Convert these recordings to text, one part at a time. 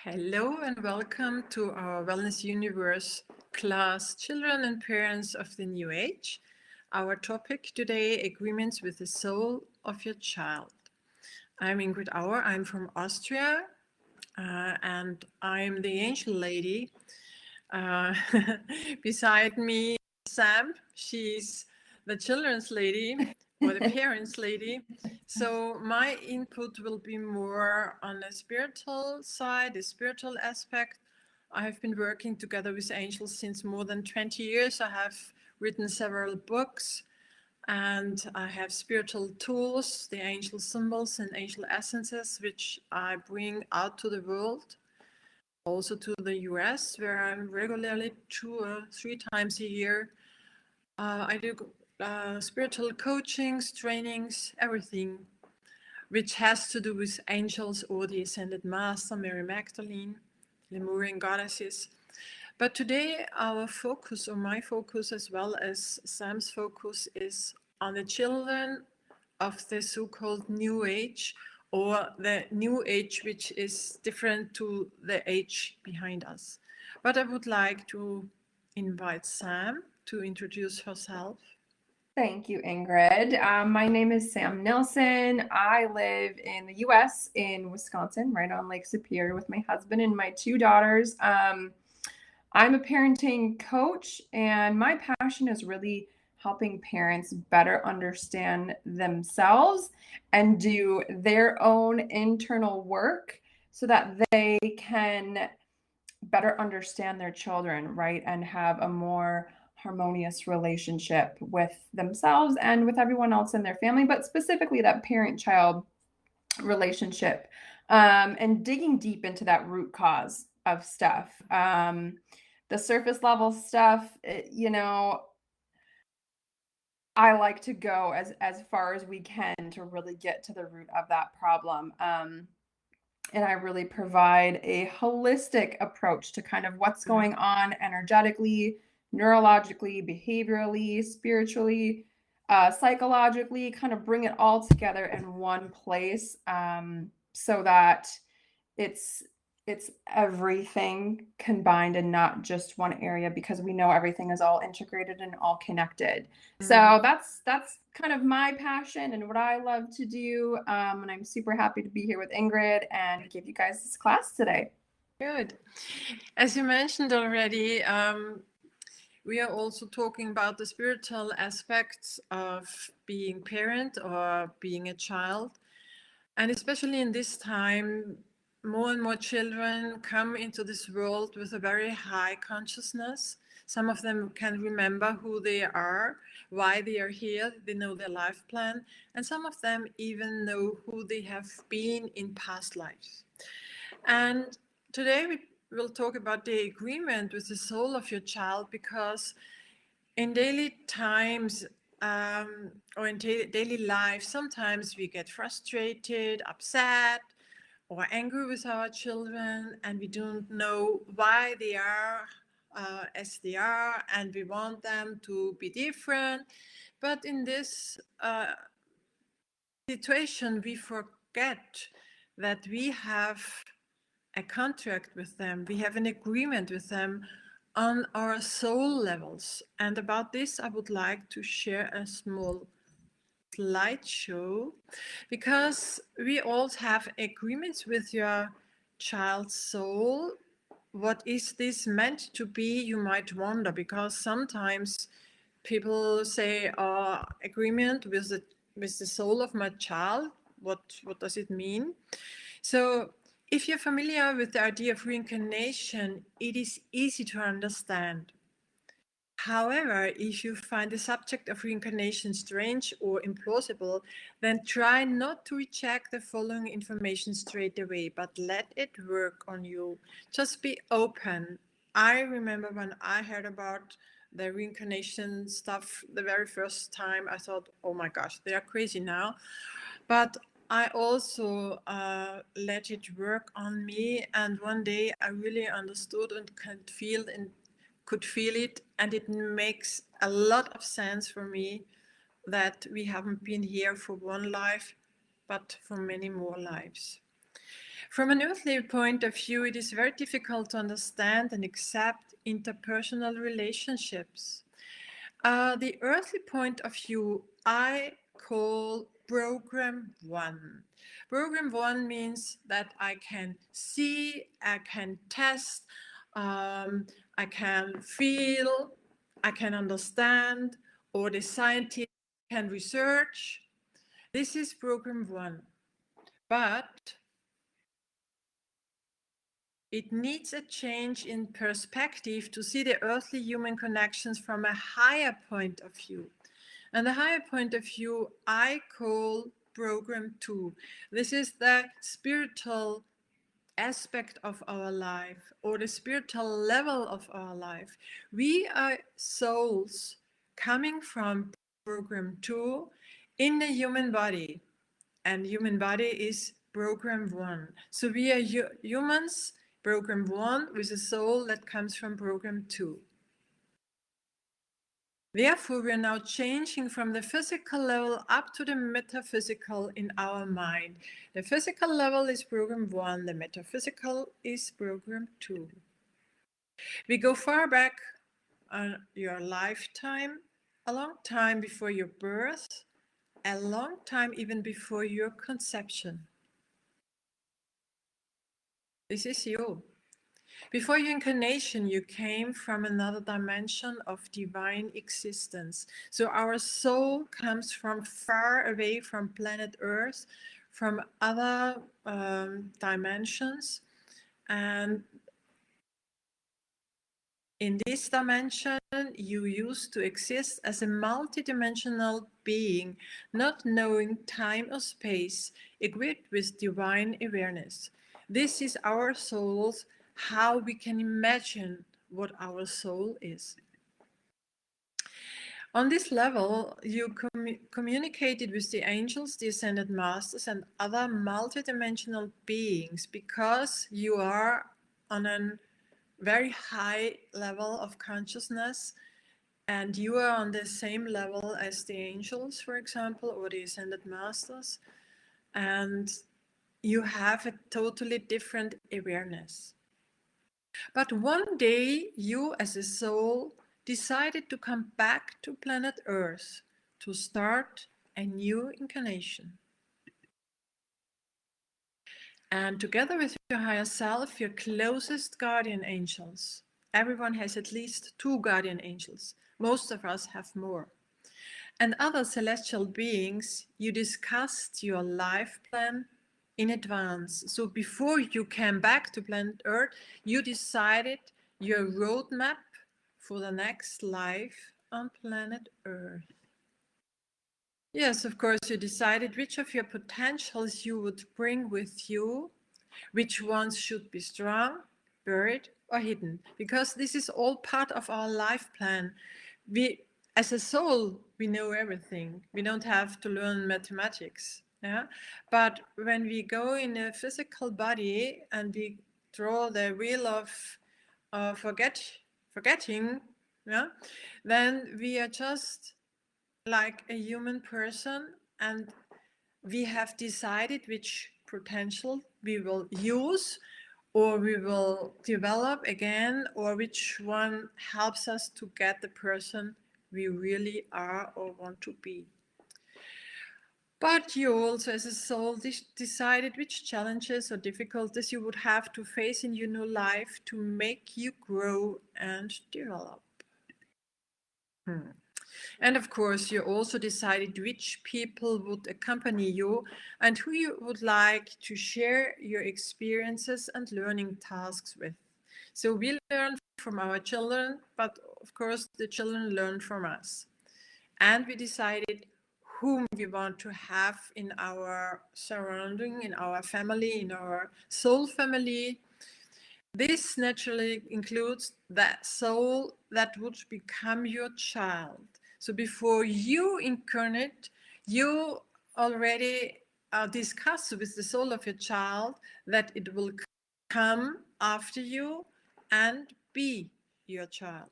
Hello and welcome to our Wellness Universe class, Children and Parents of the New Age. Our topic today, agreements with the soul of your child. I'm Ingrid Auer, I'm from Austria, and I'm the angel lady. Beside me, Sam, she's the children's lady or the parents lady. So my input will be more on the spiritual side, the spiritual aspect. I have been working together with angels since more than 20 years. I have written several books and I have spiritual tools, the angel symbols and angel essences, which I bring out to the world, also to the US, where I'm regularly 2 or 3 times a year. I do spiritual coachings, trainings, everything which has to do with angels or the Ascended Master, Mary Magdalene, Lemurian goddesses. But today our focus, or my focus as well as Sam's focus, is on the children of the so-called New Age, or the New Age which is different to the age behind us. But I would like to invite Sam to introduce herself. Thank you, Ingrid. My name is Sam Nilsson. I live in the US in Wisconsin, right on Lake Superior, with my husband and my 2 daughters. I'm a parenting coach, and my passion is really helping parents better understand themselves and do their own internal work so that they can better understand their children, right? And have a more harmonious relationship with themselves and with everyone else in their family, but specifically that parent-child relationship, and digging deep into that root cause of stuff. The surface level stuff, I like to go as far as we can to really get to the root of that problem. And I really provide a holistic approach to kind of what's going on energetically, neurologically, behaviorally, spiritually, psychologically, kind of bring it all together in one place, so that it's everything combined and not just one area, because we know everything is all integrated and all connected. So that's kind of my passion and what I love to do. And I'm super happy to be here with Ingrid and give you guys this class today. Good. As you mentioned already, we are also talking about the spiritual aspects of being parent or being a child. And especially in this time, more and more children come into this world with a very high consciousness. Some of them can remember who they are, why they are here, they know their life plan, and some of them even know who they have been in past lives. And today we will talk about the agreement with the soul of your child, because in daily times, or in daily life, sometimes we get frustrated, upset, or angry with our children, and we don't know why they are as they are, and we want them to be different. But in this situation, we forget that we have a contract with them, we have an agreement with them on our soul levels. And about this, I would like to share a small slideshow, because we all have agreements with your child's soul. What is this meant to be, you might wonder, because sometimes people say, agreement with the soul of my child, what does it mean? So if you're familiar with the idea of reincarnation, it is easy to understand. However, if you find the subject of reincarnation strange or implausible, then try not to reject the following information straight away, but let it work on you. Just be open. I remember when I heard about the reincarnation stuff the very first time, I thought, oh my gosh, they are crazy now. But I also let it work on me, and one day I really understood and could feel it, and it makes a lot of sense for me that we haven't been here for one life, but for many more lives. From an earthly point of view, it is very difficult to understand and accept interpersonal relationships. The earthly point of view I call program one. Program one means that I can see, I can test, I can feel, I can understand, or the scientist can research. This is program one. But it needs a change in perspective to see the earthly human connections from a higher point of view. And the higher point of view I call program two. This is the spiritual aspect of our life, or the spiritual level of our life. We are souls coming from program two in the human body, and human body is program one. So we are humans, program one, with a soul that comes from program two. Therefore, we are now changing from the physical level up to the metaphysical in our mind. The physical level is program one, the metaphysical is program two. We go far back on your lifetime, a long time before your birth, a long time even before your conception. This is you. Before your incarnation, you came from another dimension of divine existence. So our soul comes from far away from planet Earth, from other dimensions. And in this dimension, you used to exist as a multidimensional being, not knowing time or space, equipped with divine awareness. This is our souls, how we can imagine what our soul is. On this level, you communicated with the angels, the ascended masters, and other multidimensional beings because you are on a very high level of consciousness, and you are on the same level as the angels, for example, or the ascended masters, and you have a totally different awareness. But one day, you as a soul decided to come back to planet Earth to start a new incarnation. And together with your higher self, your closest guardian angels, everyone has at least 2 guardian angels. Most of us have more. And other celestial beings, you discussed your life plan in advance. So before you came back to planet Earth, you decided your roadmap for the next life on planet Earth. Yes, of course, you decided which of your potentials you would bring with you, which ones should be strong, buried, or hidden, because this is all part of our life plan. We, as a soul, we know everything. We don't have to learn mathematics. Yeah? But when we go in a physical body and we draw the wheel of forgetting, yeah, then we are just like a human person, and we have decided which potential we will use or we will develop again, or which one helps us to get the person we really are or want to be. But you also, as a soul, decided which challenges or difficulties you would have to face in your new life to make you grow and develop. And of course, you also decided which people would accompany you and who you would like to share your experiences and learning tasks with. So we learn from our children, but of course, the children learn from us. And we decided whom we want to have in our surrounding, in our family, in our soul family. This naturally includes that soul that would become your child. So before you incarnate, you already discuss with the soul of your child that it will come after you and be your child.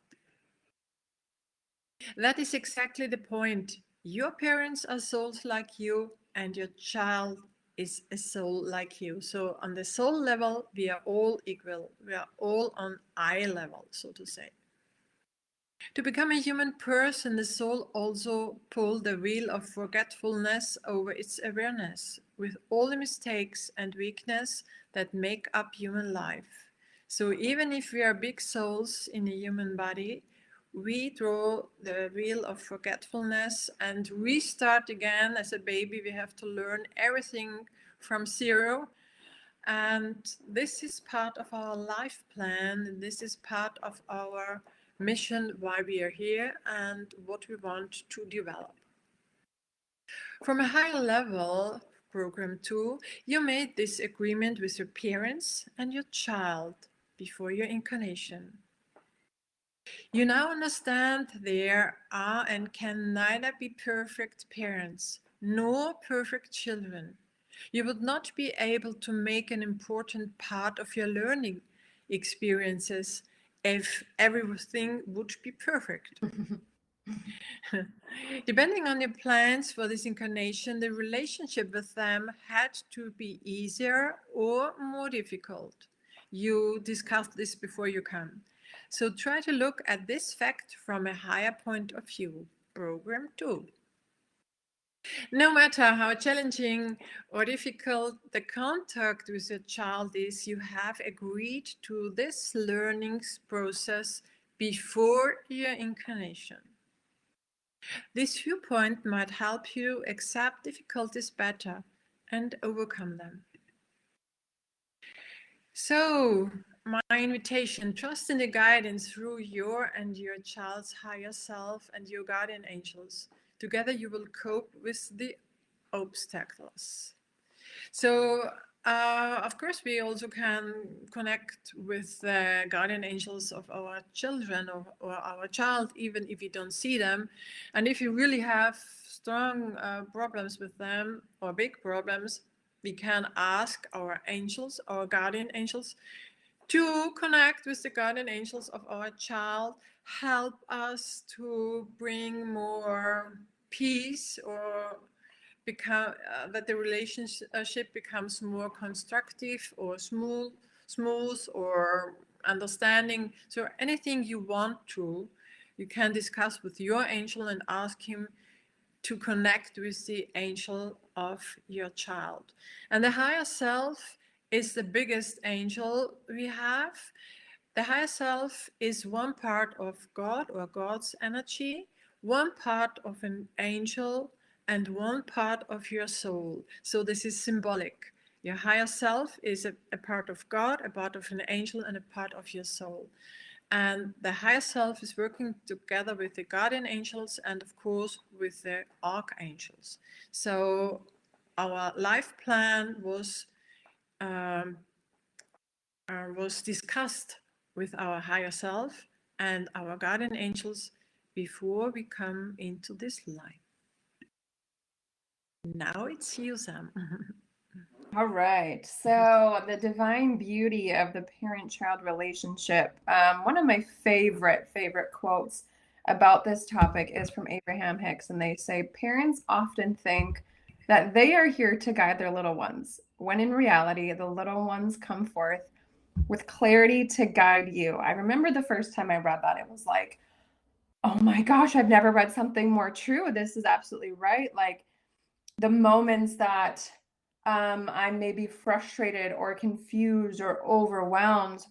That is exactly the point. Your parents are souls like you, and your child is a soul like you. So on the soul level, we are all equal. We are all on eye level, so to say. To become a human person, the soul also pulled the wheel of forgetfulness over its awareness, with all the mistakes and weakness that make up human life. So even if we are big souls in a human body, we draw the wheel of forgetfulness and restart again as a baby. We have to learn everything from zero. And this is part of our life plan. This is part of our mission, why we are here, and what we want to develop. From a higher level, program 2, you made this agreement with your parents and your child before your incarnation. You now understand there are and can neither be perfect parents nor perfect children. You would not be able to make an important part of your learning experiences if everything would be perfect. Depending on your plans for this incarnation, the relationship with them had to be easier or more difficult. You discussed this before you come. So try to look at this fact from a higher point of view. Program 2. No matter how challenging or difficult the contact with your child is, you have agreed to this learning process before your incarnation. This viewpoint might help you accept difficulties better and overcome them. So, my invitation, trust in the guidance through your and your child's higher self and your guardian angels. Together you will cope with the obstacles. So, of course, we also can connect with the guardian angels of our children or our child, even if you don't see them. And if you really have strong problems with them or big problems, we can ask our angels, our guardian angels, to connect with the guardian angels of our child, help us to bring more peace or that the relationship becomes more constructive or smooth or understanding. So anything you want to, you can discuss with your angel and ask him to connect with the angel of your child. And the higher self is the biggest angel we have. The higher self is one part of God or God's energy, one part of an angel, and one part of your soul. So this is symbolic. Your higher self is a part of God, a part of an angel, and a part of your soul. And the higher self is working together with the guardian angels and, of course, with the archangels. So our life plan was discussed with our higher self and our guardian angels before we come into this life. Now it's you, Sam. All right. So the divine beauty of the parent-child relationship. One of my favorite quotes about this topic is from Abraham Hicks, and they say, parents often think that they are here to guide their little ones, when in reality, the little ones come forth with clarity to guide you. I remember the first time I read that, it was like, oh my gosh, I've never read something more true. This is absolutely right. Like the moments that I'm maybe frustrated or confused or overwhelmed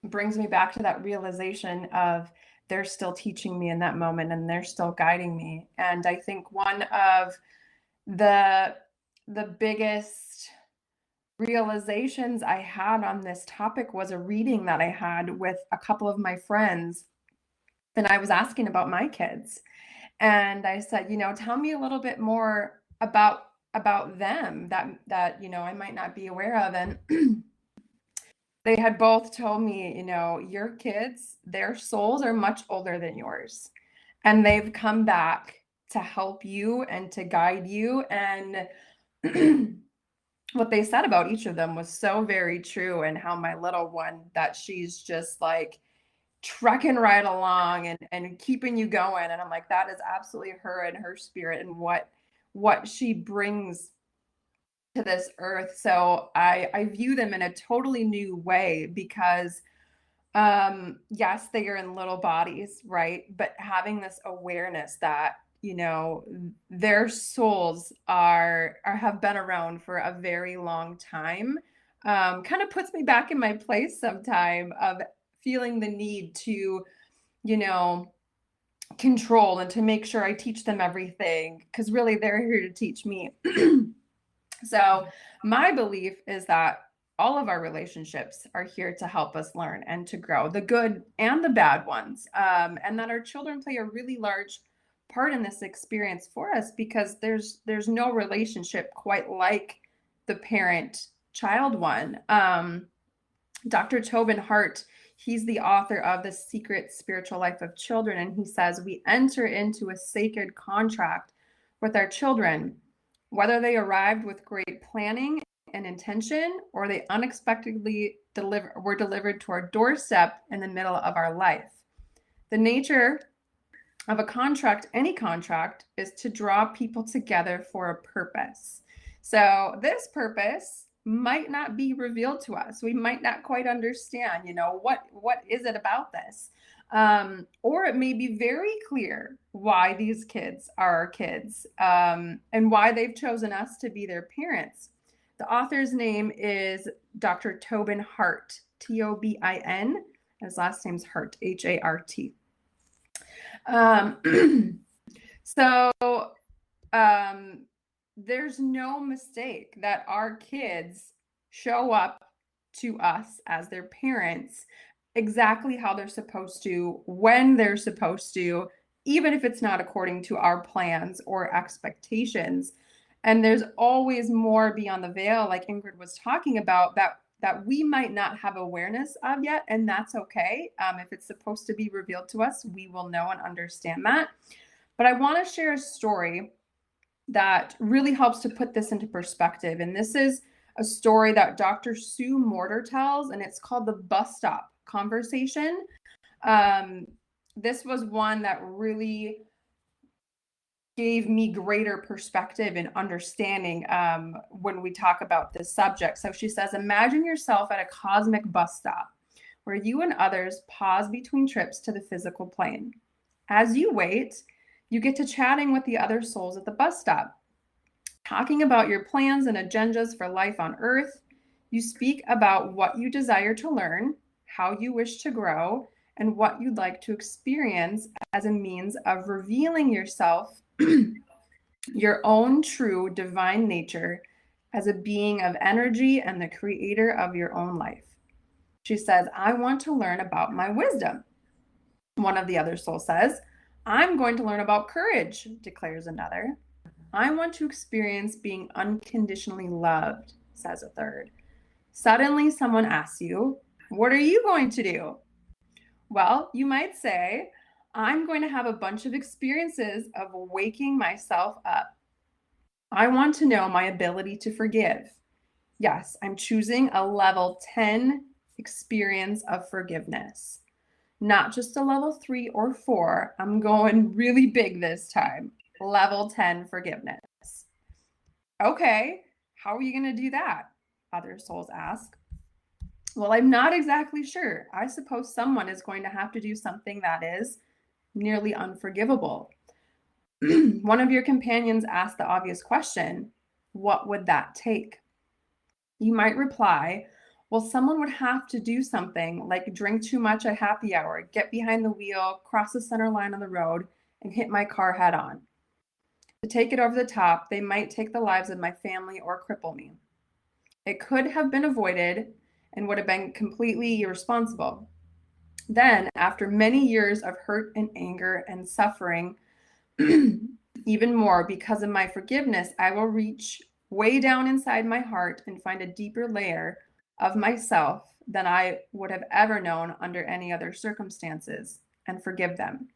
brings me back to that realization of they're still teaching me in that moment and they're still guiding me. And I think one of the biggest realizations I had on this topic was a reading that I had with a couple of my friends. And I was asking about my kids. And I said, tell me a little bit more about them that I might not be aware of. And they had both told me, your kids, their souls are much older than yours. And they've come back to help you and to guide you. And what they said about each of them was so very true. And how my little one, that she's just like trucking right along and keeping you going. And I'm like, that is absolutely her and her spirit and what she brings to this earth. So I view them in a totally new way because yes, they are in little bodies, right? But having this awareness that, you know, their souls are have been around for a very long time, kind of puts me back in my place sometime of feeling the need to, you know, control and to make sure I teach them everything, because really they're here to teach me. So my belief is that all of our relationships are here to help us learn and to grow, the good and the bad ones, and that our children play a really large part in this experience for us, because there's no relationship quite like the parent-child one. Dr. Tobin Hart, he's the author of The Secret Spiritual Life of Children, and he says we enter into a sacred contract with our children, whether they arrived with great planning and intention or they unexpectedly were delivered to our doorstep in the middle of our life. The nature of a contract, any contract, is to draw people together for a purpose. So this purpose might not be revealed to us. We might not quite understand, you know, what is it about this? Or it may be very clear why these kids are our kids, and why they've chosen us to be their parents. The author's name is Dr. Tobin Hart, Tobin. His last name's Hart, Hart. There's no mistake that our kids show up to us as their parents exactly how they're supposed to, when they're supposed to, even if it's not according to our plans or expectations. And there's always more beyond the veil, like Ingrid was talking about, that we might not have awareness of yet, and that's okay. If it's supposed to be revealed to us, we will know and understand that. But I want to share a story that really helps to put this into perspective. And this is a story that Dr. Sue Morter tells, and it's called The Bus Stop Conversation. This was one that really gave me greater perspective and understanding when we talk about this subject. So she says, imagine yourself at a cosmic bus stop where you and others pause between trips to the physical plane. As you wait, you get to chatting with the other souls at the bus stop, talking about your plans and agendas for life on Earth. You speak about what you desire to learn, how you wish to grow, and what you'd like to experience as a means of revealing yourself, your own true divine nature, as a being of energy and the creator of your own life. She says, I want to learn about my wisdom. One of the other souls says, I'm going to learn about courage, declares another. I want to experience being unconditionally loved, says a third. Suddenly, someone asks you, what are you going to do? Well, you might say, I'm going to have a bunch of experiences of waking myself up. I want to know my ability to forgive. Yes, I'm choosing a level 10 experience of forgiveness. Not just a level 3 or 4. I'm going really big this time. Level 10 forgiveness. Okay, how are you going to do that? Other souls ask. Well, I'm not exactly sure. I suppose someone is going to have to do something that is nearly unforgivable. One of your companions asked the obvious question, what would that take? You might reply, well, someone would have to do something like drink too much at happy hour, get behind the wheel, cross the center line on the road, and hit my car head on. To take it over the top, they might take the lives of my family or cripple me. It could have been avoided and would have been completely irresponsible. Then, after many years of hurt and anger and suffering, even more because of my forgiveness, I will reach way down inside my heart and find a deeper layer of myself than I would have ever known under any other circumstances, and forgive them.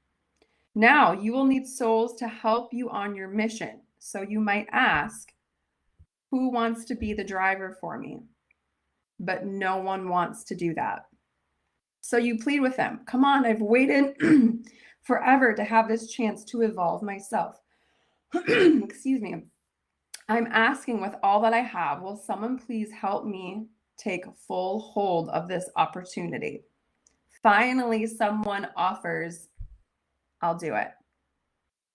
Now, you will need souls to help you on your mission. So you might ask, who wants to be the driver for me? But no one wants to do that. So you plead with them. Come on, I've waited forever to have this chance to evolve myself. Excuse me. I'm asking with all that I have, will someone please help me take full hold of this opportunity? Finally, someone offers, I'll do it.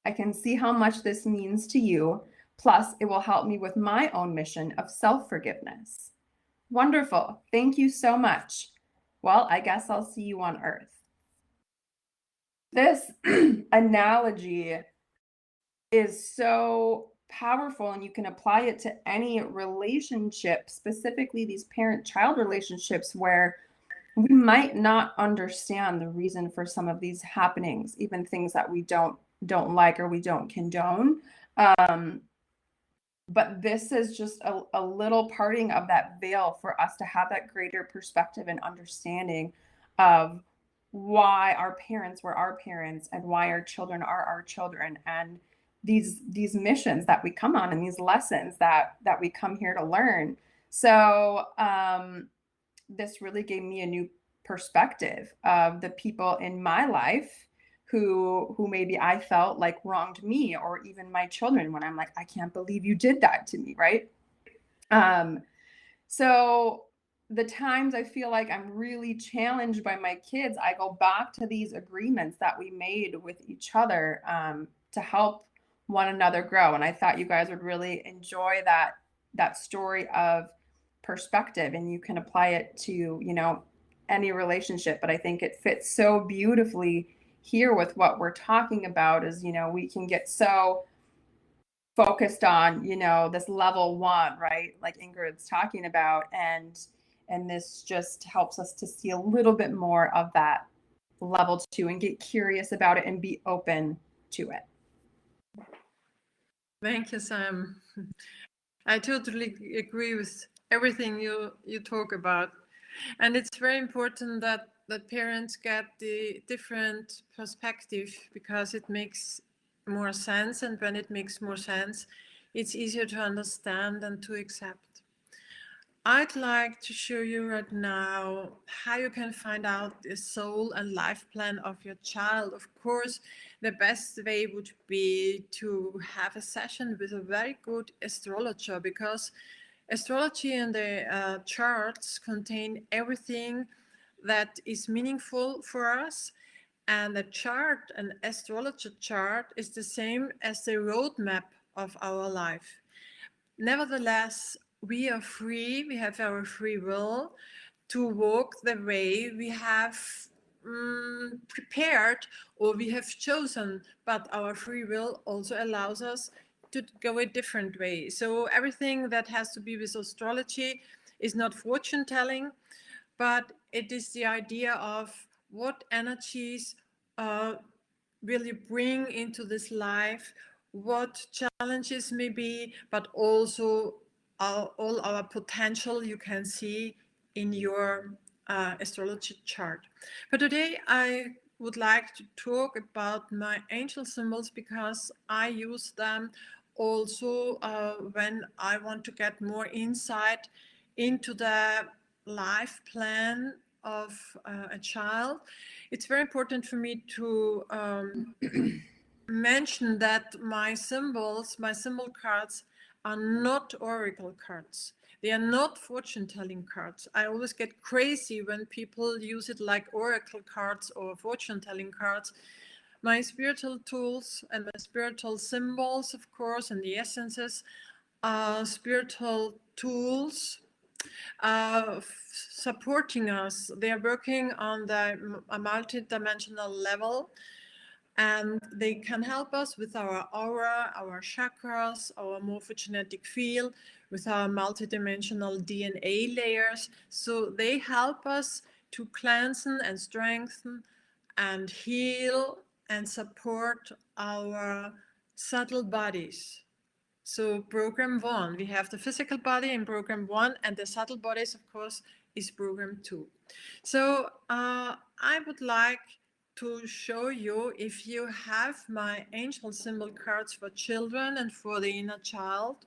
I can see how much this means to you. Plus, it will help me with my own mission of self-forgiveness. Wonderful. Thank you so much. Well, I guess I'll see you on Earth. This analogy is so powerful, and you can apply it to any relationship, specifically these parent-child relationships where we might not understand the reason for some of these happenings, even things that we don't like or we don't condone. But this is just a little parting of that veil for us to have that greater perspective and understanding of why our parents were our parents and why our children are our children, and these missions that we come on and these lessons that we come here to learn. So this really gave me a new perspective of the people in my life who maybe I felt like wronged me, or even my children, when I'm like, I can't believe you did that to me, right? So the times I feel like I'm really challenged by my kids, I go back to these agreements that we made with each other to help one another grow. And I thought you guys would really enjoy that story of perspective, and you can apply it to, you know, any relationship. But I think it fits so beautifully here with what we're talking about is, you know, we can get so focused on, you know, this level one, right? Like Ingrid's talking about. And this just helps us to see a little bit more of that level two and get curious about it and be open to it. Thank you, Sam. I totally agree with everything you talk about. And it's very important that parents get the different perspective, because it makes more sense. And when it makes more sense, it's easier to understand and to accept. I'd like to show you right now how you can find out the soul and life plan of your child. Of course, the best way would be to have a session with a very good astrologer, because astrology and the charts contain everything that is meaningful for us. And the chart, an astrologer chart, is the same as the roadmap of our life. Nevertheless, we are free, we have our free will to walk the way we have prepared or we have chosen, but our free will also allows us to go a different way. So everything that has to be with astrology is not fortune telling, but it is the idea of what energies will you bring into this life, what challenges may be, but also all our potential you can see in your astrology chart. But today I would like to talk about my angel symbols, because I use them also when I want to get more insight into the life plan of a child. It's very important for me to mention that my symbol cards are not oracle cards. They are not fortune-telling cards. I always get crazy when people use it like oracle cards or fortune-telling cards. My spiritual tools and my spiritual symbols, of course, and the essences are spiritual tools supporting us. They are working on a multi-dimensional level, and they can help us with our aura, our chakras, our morphogenetic field, with our multidimensional DNA layers. So they help us to cleanse and strengthen and heal and support our subtle bodies. So program 1, we have the physical body in program 1, and the subtle bodies, of course, is program 2. So I would like to show you, if you have my angel symbol cards for children and for the inner child,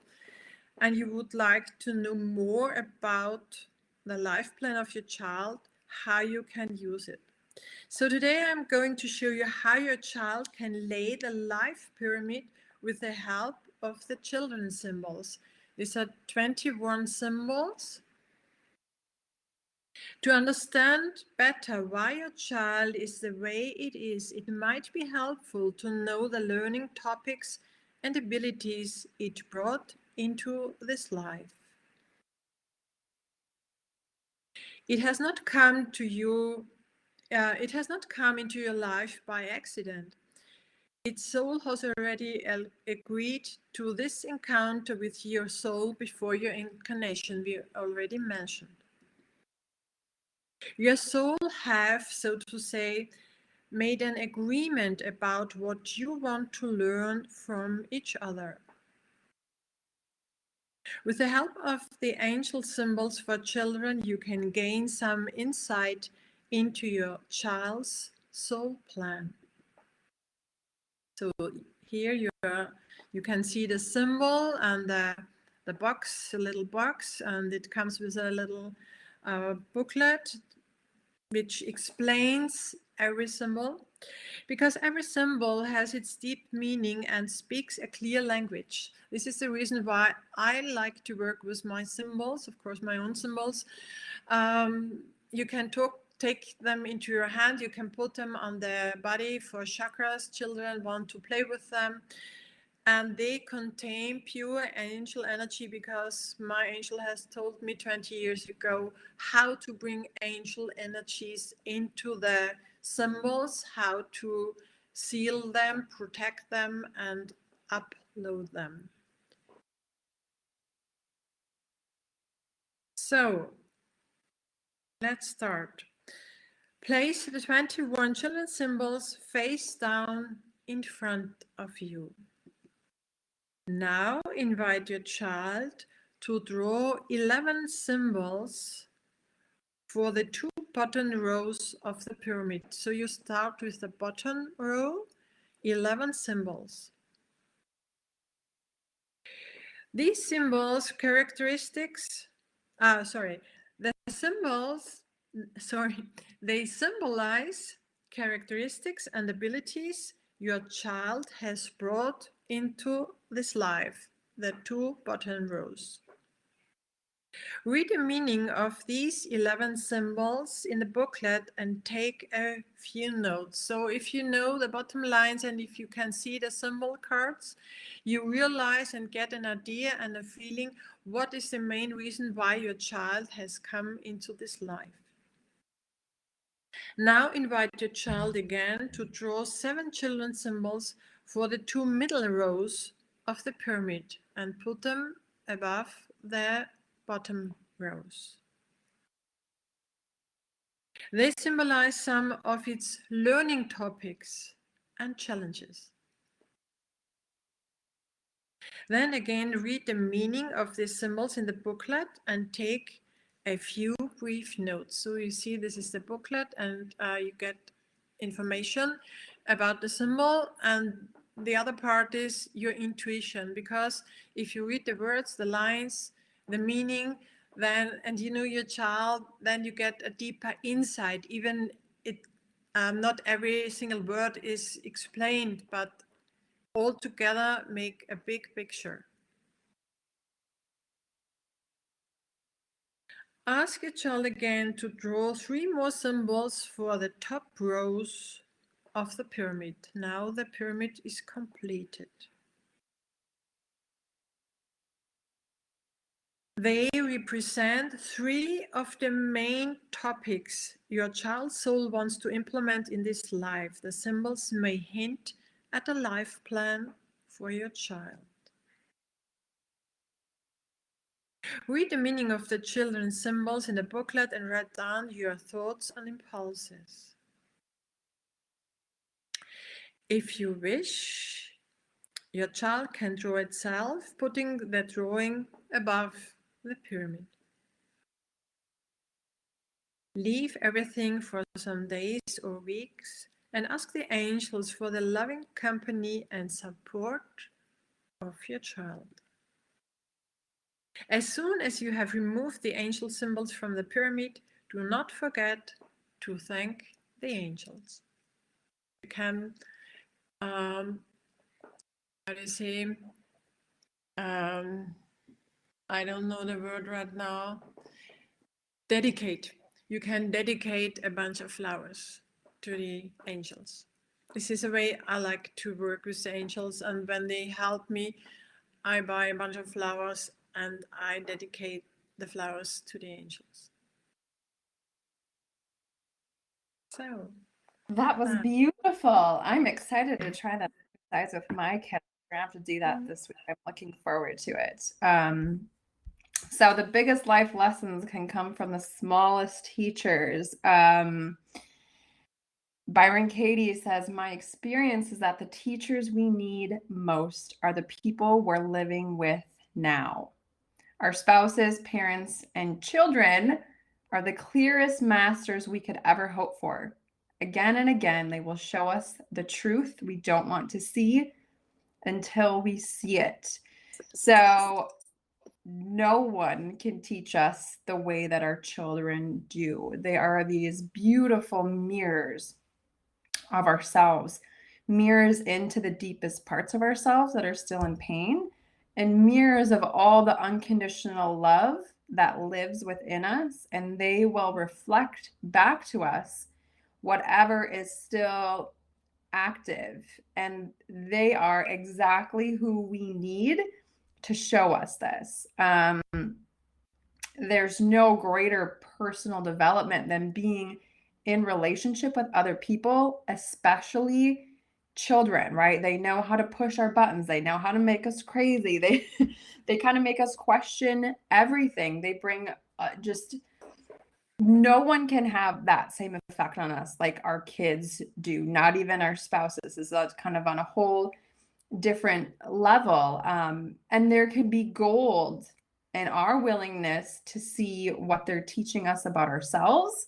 and you would like to know more about the life plan of your child, how you can use it. So today I'm going to show you how your child can lay the life pyramid with the help of the children's symbols. These are 21 symbols. To understand better why your child is the way it is, it might be helpful to know the learning topics and abilities it brought into this life. It has not come to you. It has not come into your life by accident. Its soul has already agreed to this encounter with your soul before your incarnation, we already mentioned. Your soul have, so to say, made an agreement about what you want to learn from each other. With the help of the angel symbols for children, you can gain some insight into your child's soul plan. So here you can see the symbol and the box, a little box, and it comes with a little booklet which explains every symbol, because every symbol has its deep meaning and speaks a clear language. This is the reason why I like to work with my symbols, of course, my own symbols. You can take them into your hand, you can put them on the body for chakras. Children want to play with them. And they contain pure angel energy, because my angel has told me 20 years ago how to bring angel energies into the symbols, how to seal them, protect them, and upload them. So let's start. Place the 21 children's symbols face down in front of you. Now invite your child to draw 11 symbols for the 2 bottom rows of the pyramid. So you start with the bottom row, 11 symbols. These symbols, they symbolize characteristics and abilities your child has brought into this life, the 2 bottom rows. Read the meaning of these 11 symbols in the booklet and take a few notes. So if you know the bottom lines and if you can see the symbol cards, you realize and get an idea and a feeling what is the main reason why your child has come into this life. Now invite your child again to draw 7 children's symbols for the 2 middle rows of the pyramid and put them above the bottom rows. They symbolize some of its learning topics and challenges. Then again, read the meaning of these symbols in the booklet and take a few brief notes. So you see, this is the booklet, and you get information about the symbol, and the other part is your intuition, because if you read the words, the lines, the meaning, then, and you know your child, then you get a deeper insight. Even not every single word is explained, but all together make a big picture. Ask your child again to draw 3 more symbols for the top rows of the pyramid. Now the pyramid is completed. They represent 3 of the main topics your child's soul wants to implement in this life. The symbols may hint at a life plan for your child. Read the meaning of the children's symbols in the booklet and write down your thoughts and impulses. If you wish, your child can draw itself, putting the drawing above the pyramid. Leave everything for some days or weeks and ask the angels for the loving company and support of your child. As soon as you have removed the angel symbols from the pyramid, do not forget to thank the angels. You can, how do you say, I don't know the word right now. Dedicate. You can dedicate a bunch of flowers to the angels. This is a way I like to work with the angels, and when they help me, I buy a bunch of flowers and I dedicate the flowers to the angels. So That was beautiful. I'm excited to try that exercise with my kids. We're gonna have to do that this week. I'm looking forward to it. So the biggest life lessons can come from the smallest teachers. Byron Katie says, my experience is that the teachers we need most are the people we're living with now. Our spouses, parents, and children are the clearest masters we could ever hope for. Again and again, they will show us the truth we don't want to see until we see it. So no one can teach us the way that our children do. They are these beautiful mirrors of ourselves, mirrors into the deepest parts of ourselves that are still in pain, and mirrors of all the unconditional love that lives within us. And they will reflect back to us whatever is still active. And they are exactly who we need to show us this. There's no greater personal development than being in relationship with other people, especially children, right? They know how to push our buttons. They know how to make us crazy. They kind of make us question everything. They bring just no one can have that same effect on us like our kids do, not even our spouses. Is kind of on a whole different level. And there can be gold in our willingness to see what they're teaching us about ourselves,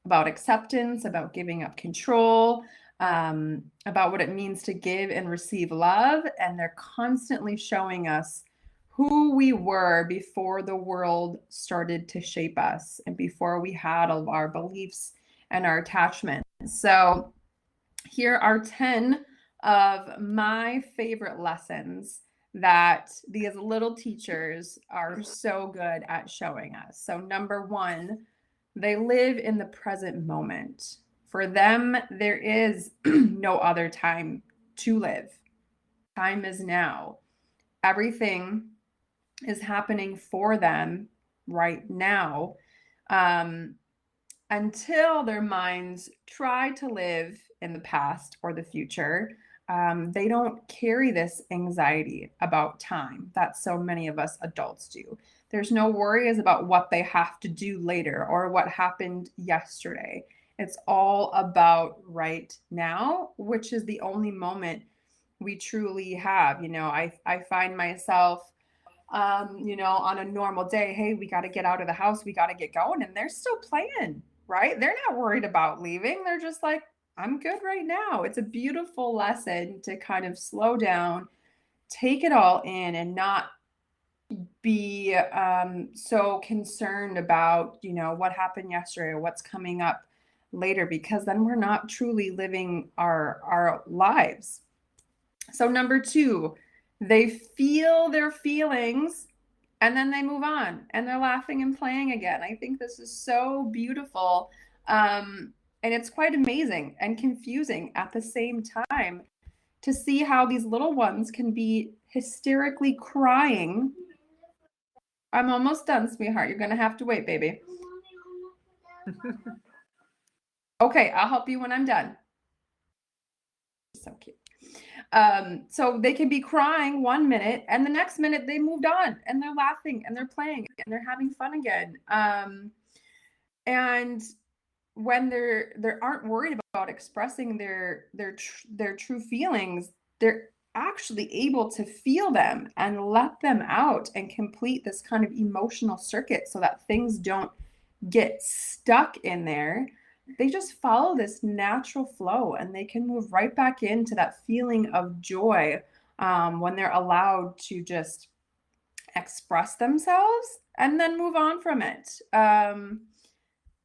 about acceptance, about giving up control, about what it means to give and receive love. And they're constantly showing us who we were before the world started to shape us and before we had all of our beliefs and our attachments. So here are 10 of my favorite lessons that these little teachers are so good at showing us. So number 1, they live in the present moment. For them, there is no other time to live. Time is now. Everything is happening for them right now. Until their minds try to live in the past or the future, they don't carry this anxiety about time that so many of us adults do. There's no worries about what they have to do later or what happened yesterday. It's all about right now, which is the only moment we truly have. I find myself, on a normal day, hey, we got to get out of the house, we got to get going, and they're still playing, right? They're not worried about leaving. They're just like, I'm good right now. It's a beautiful lesson to kind of slow down, take it all in, and not be so concerned about, what happened yesterday or what's coming up later, because then we're not truly living our lives. So number 2, they feel their feelings and then they move on and they're laughing and playing again. I think this is so beautiful. And it's quite amazing and confusing at the same time to see how these little ones can be hysterically crying. I'm almost done, sweetheart. You're going to have to wait, baby. Okay, I'll help you when I'm done. So cute. So they can be crying 1 minute and the next minute they moved on and they're laughing and they're playing and they're having fun again. And when they aren't worried about expressing their true feelings, they're actually able to feel them and let them out and complete this kind of emotional circuit so that things don't get stuck in there. They just follow this natural flow and they can move right back into that feeling of joy when they're allowed to just express themselves and then move on from it.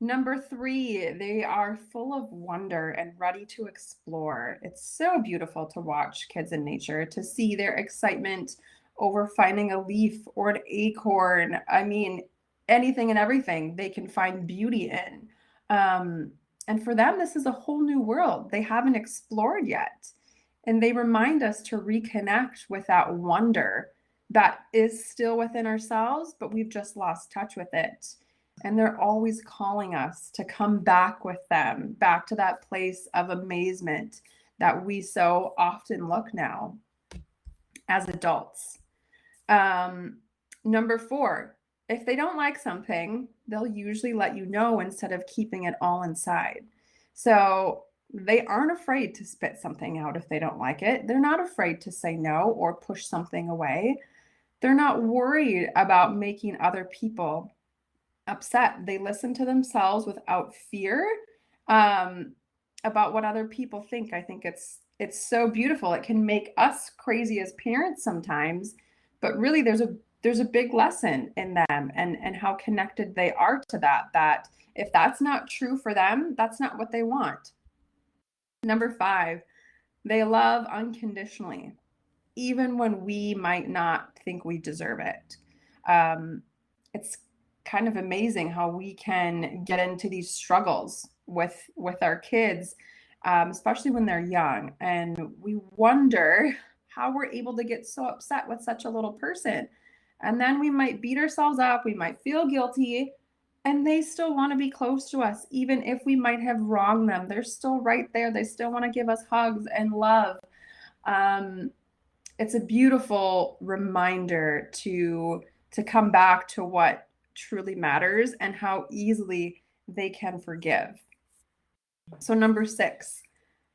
Number 3, they are full of wonder and ready to explore. It's so beautiful to watch kids in nature, to see their excitement over finding a leaf or an acorn. I mean, anything and everything they can find beauty in. And for them, this is a whole new world they haven't explored yet. And they remind us to reconnect with that wonder that is still within ourselves, but we've just lost touch with it. And they're always calling us to come back with them, back to that place of amazement that we so often look now as adults. Number 4, if they don't like something, they'll usually let you know instead of keeping it all inside. So they aren't afraid to spit something out if they don't like it. They're not afraid to say no or push something away. They're not worried about making other people upset. They listen to themselves without fear about what other people think. I think it's so beautiful. It can make us crazy as parents sometimes, but really there's a big lesson in them and how connected they are to that if that's not true for them, that's not what they want. Number 5, they love unconditionally, even when we might not think we deserve it. It's kind of amazing how we can get into these struggles with our kids, especially when they're young, and we wonder how we're able to get so upset with such a little person. And then we might beat ourselves up, we might feel guilty, and they still want to be close to us, even if we might have wronged them. They're still right there. They still want to give us hugs and love. It's a beautiful reminder to come back to what truly matters and how easily they can forgive. So number 6,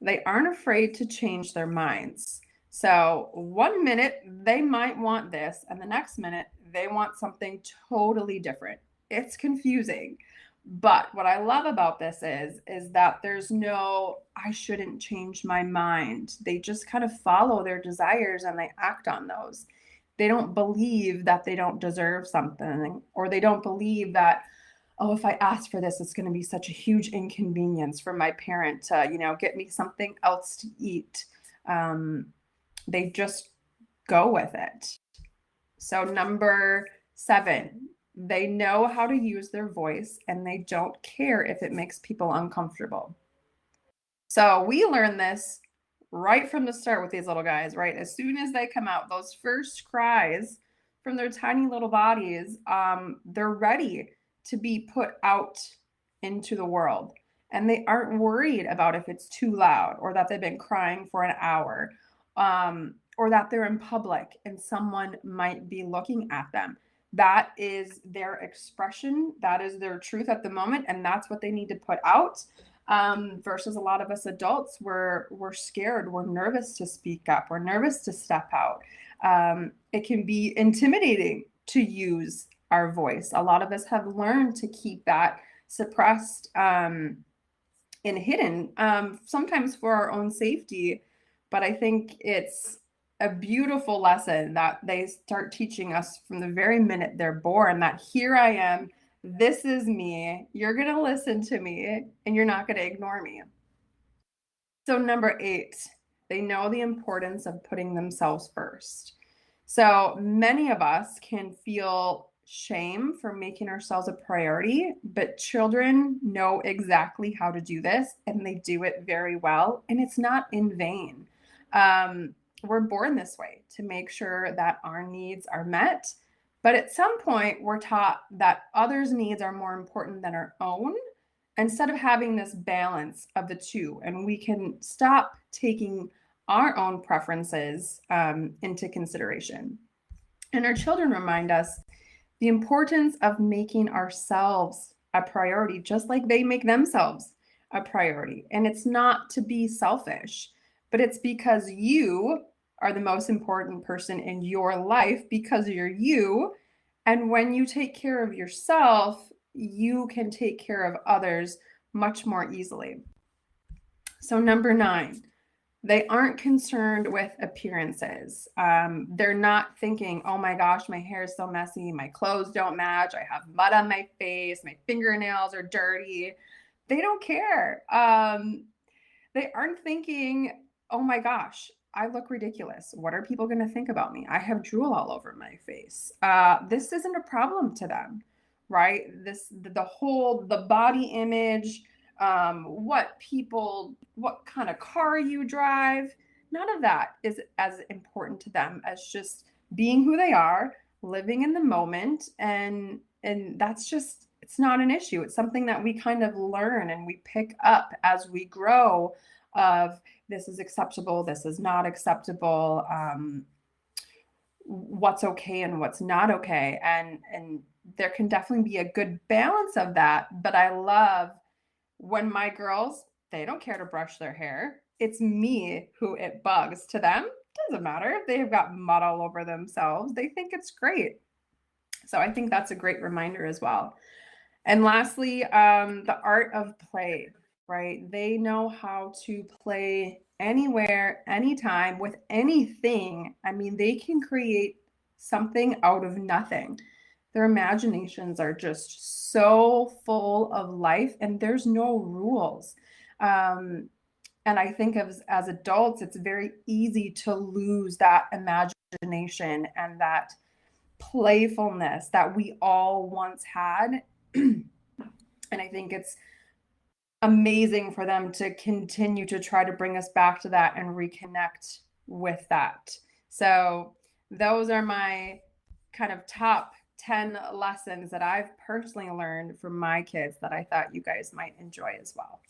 they aren't afraid to change their minds. So one minute they might want this, and the next minute they want something totally different. It's confusing. But what I love about this is that there's no, I shouldn't change my mind. They just kind of follow their desires and they act on those. They don't believe that they don't deserve something, or they don't believe that, oh, if I ask for this, it's going to be such a huge inconvenience for my parent to, get me something else to eat. They just go with it. So number 7, they know how to use their voice and they don't care if it makes people uncomfortable. So we learn this right from the start with these little guys, right? As soon as they come out, those first cries from their tiny little bodies, they're ready to be put out into the world. And they aren't worried about if it's too loud, or that they've been crying for an hour, or that they're in public and someone might be looking at them. That is their expression. That is their truth at the moment. And that's what they need to put out. Versus a lot of us adults, we're scared. We're nervous to speak up. We're nervous to step out. It can be intimidating to use our voice. A lot of us have learned to keep that suppressed and hidden, sometimes for our own safety. But I think it's a beautiful lesson that they start teaching us from the very minute they're born, that here I am, this is me, you're going to listen to me, and you're not going to ignore me. So number 8, they know the importance of putting themselves first. So many of us can feel shame for making ourselves a priority, but children know exactly how to do this, and they do it very well, and it's not in vain. We're born this way to make sure that our needs are met. But at some point, we're taught that others' needs are more important than our own, instead of having this balance of the two. And we can stop taking our own preferences into consideration. And our children remind us the importance of making ourselves a priority, just like they make themselves a priority. And it's not to be selfish, but it's because you are the most important person in your life, because you're you. And when you take care of yourself, you can take care of others much more easily. So number 9, they aren't concerned with appearances. They're not thinking, oh my gosh, my hair is so messy, my clothes don't match, I have mud on my face, my fingernails are dirty. They don't care. They aren't thinking, oh my gosh, I look ridiculous. What are people going to think about me? I have drool all over my face. This isn't a problem to them, right? The body image, what kind of car you drive, none of that is as important to them as just being who they are, living in the moment, and that's just, it's not an issue. It's something that we kind of learn and we pick up as we grow of this is acceptable, this is not acceptable, what's okay and what's not okay. And there can definitely be a good balance of that. But I love when my girls, they don't care to brush their hair. It's me who it bugs. To them, doesn't matter if they've got mud all over themselves. They think it's great. So I think that's a great reminder as well. And lastly, the art of play, right? They know how to play anywhere, anytime, with anything. I mean, they can create something out of nothing. Their imaginations are just so full of life, and there's no rules. And I think as adults, it's very easy to lose that imagination and that playfulness that we all once had. And I think it's amazing for them to continue to try to bring us back to that and reconnect with that. So those are my kind of top 10 lessons that I've personally learned from my kids that I thought you guys might enjoy as well.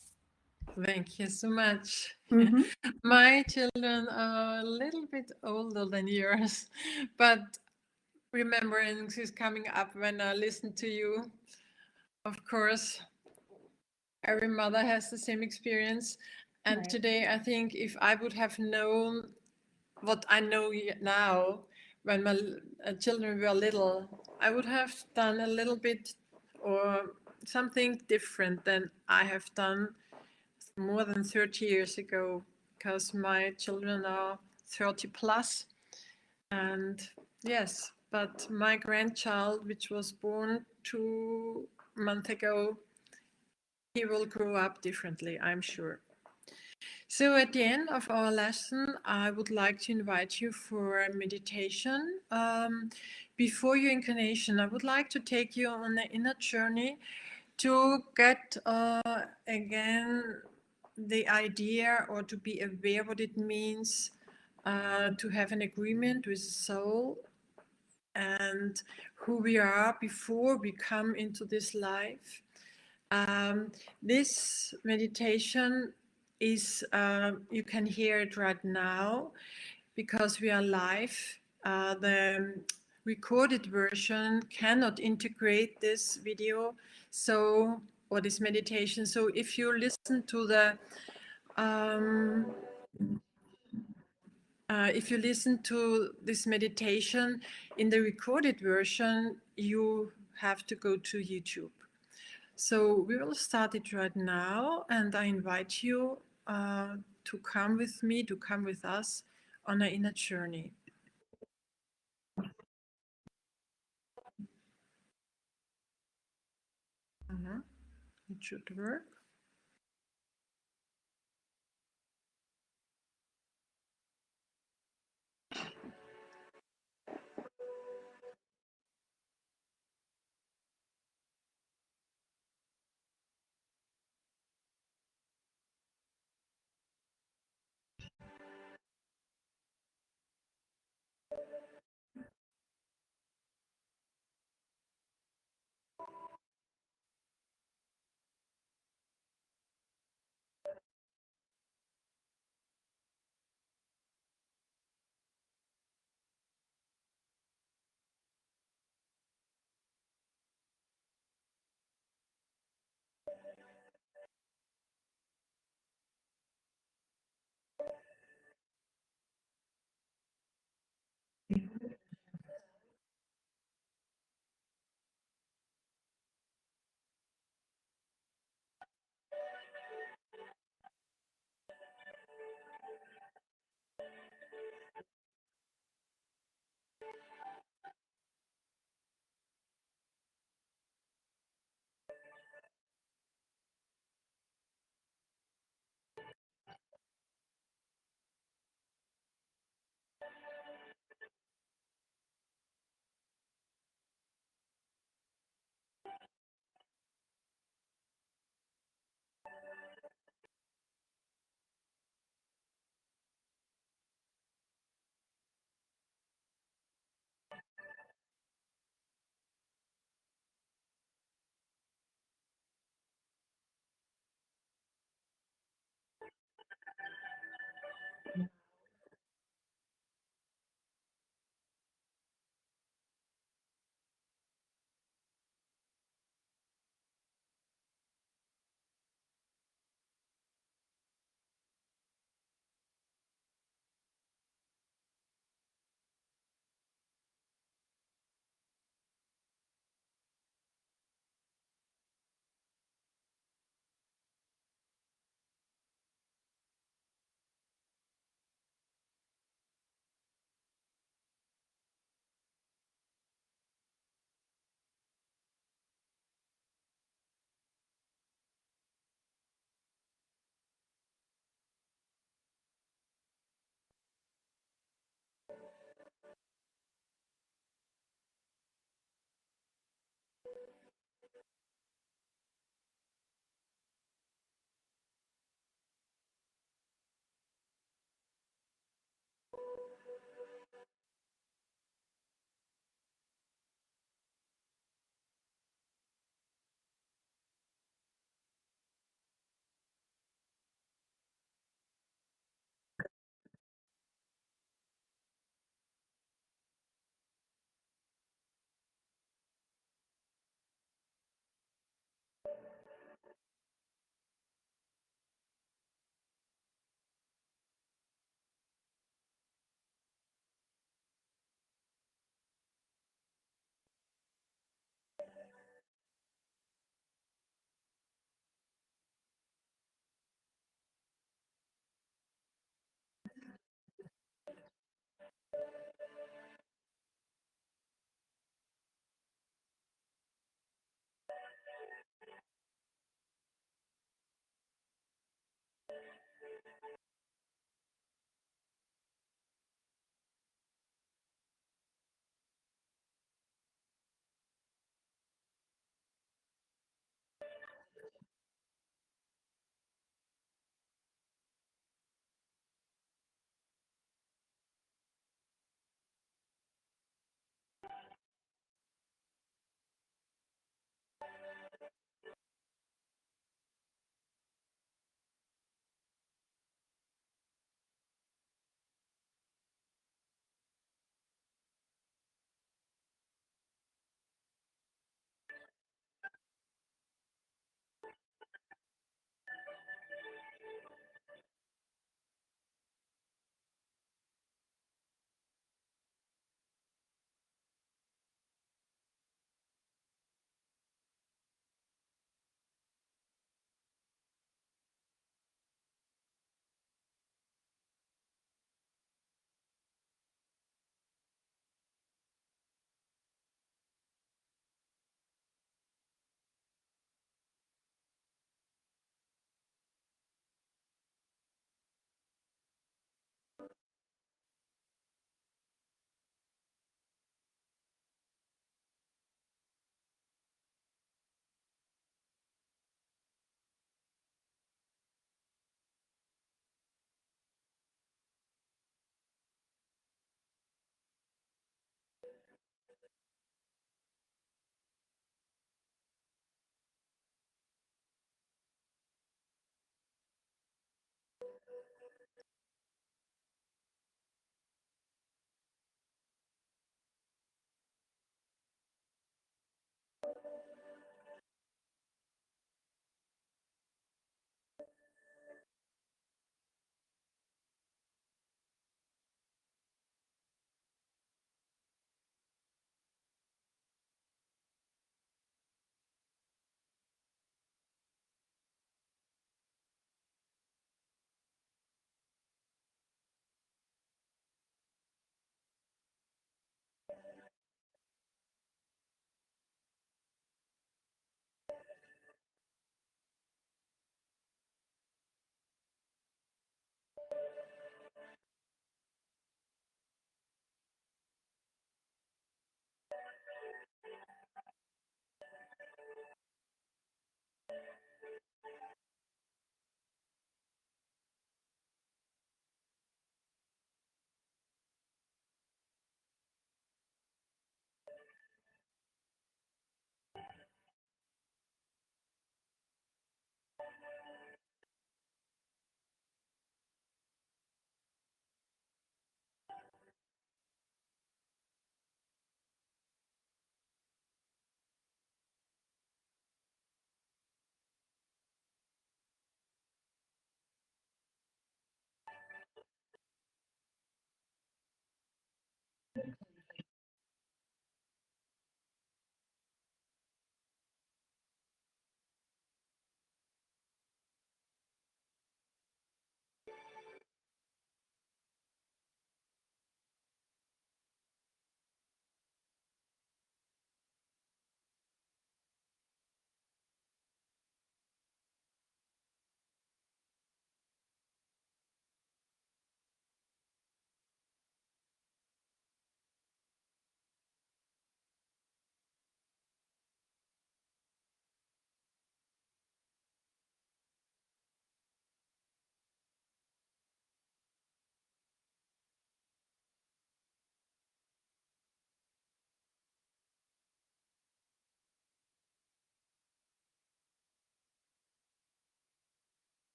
Thank you so much. Mm-hmm. My children are a little bit older than yours, but remembrance is coming up when I listen to you. Of course, every mother has the same experience. And Right. today, I think if I would have known what I know now when my children were little, I would have done a little bit or something different than I have done more than 30 years ago, because my children are 30 plus. And yes, but my grandchild, which was born 2 months ago, he will grow up differently, I'm sure. So at the end of our lesson, I would like to invite you for a meditation. Before your incarnation, I would like to take you on an inner journey to get again the idea, or to be aware what it means to have an agreement with the soul and who we are before we come into this life. This meditation is, you can hear it right now because we are live. The recorded version cannot integrate this video, so, or this meditation. So if you listen to the if you listen to this meditation in the recorded version, you have to go to YouTube. So we will start it right now, and I invite you to come with me, to come with us on an inner journey. It should work.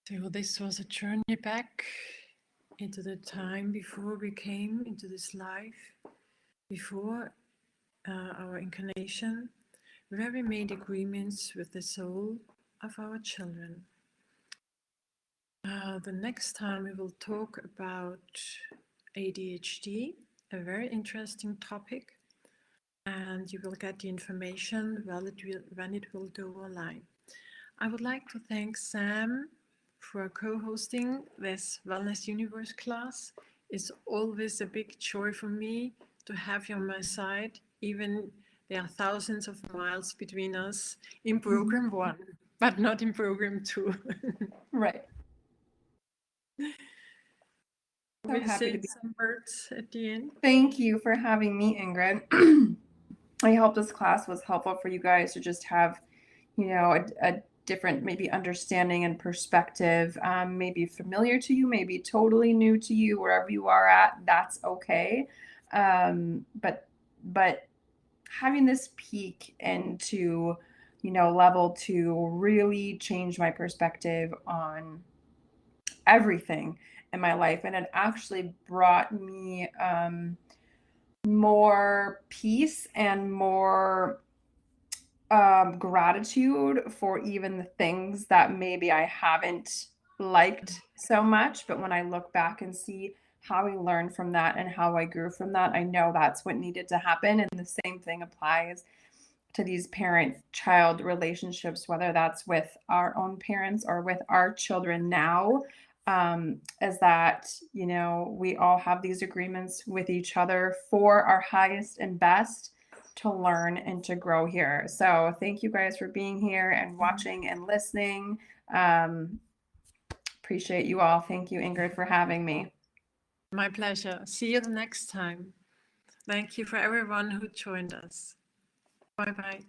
So this was a journey back into the time before we came into this life, before our incarnation, where we made agreements with the soul of our children. The next time we will talk about ADHD, a very interesting topic, and you will get the information when it will go online. I would like to thank Sam for co-hosting this Wellness Universe class. It's always a big joy for me to have you on my side, even there are thousands of miles between us in program 1, but not in program 2. Right. So happy to be some words at the end. Thank you for having me, Ingrid. I hope this class was helpful for you guys to just have, a different maybe understanding and perspective, maybe familiar to you, maybe totally new to you, wherever you are at, that's okay. But having this peek into, level 2 really changed my perspective on everything in my life. And it actually brought me more peace and more gratitude for even the things that maybe I haven't liked so much. But when I look back and see how I learned from that and how I grew from that, I know that's what needed to happen. And the same thing applies to these parent-child relationships, whether that's with our own parents or with our children now, is that, we all have these agreements with each other for our highest and best to learn and to grow here. So thank you guys for being here and watching and listening. Appreciate you all. Thank you, Ingrid, for having me. My pleasure. See you the next time. Thank you for everyone who joined us. Bye-bye.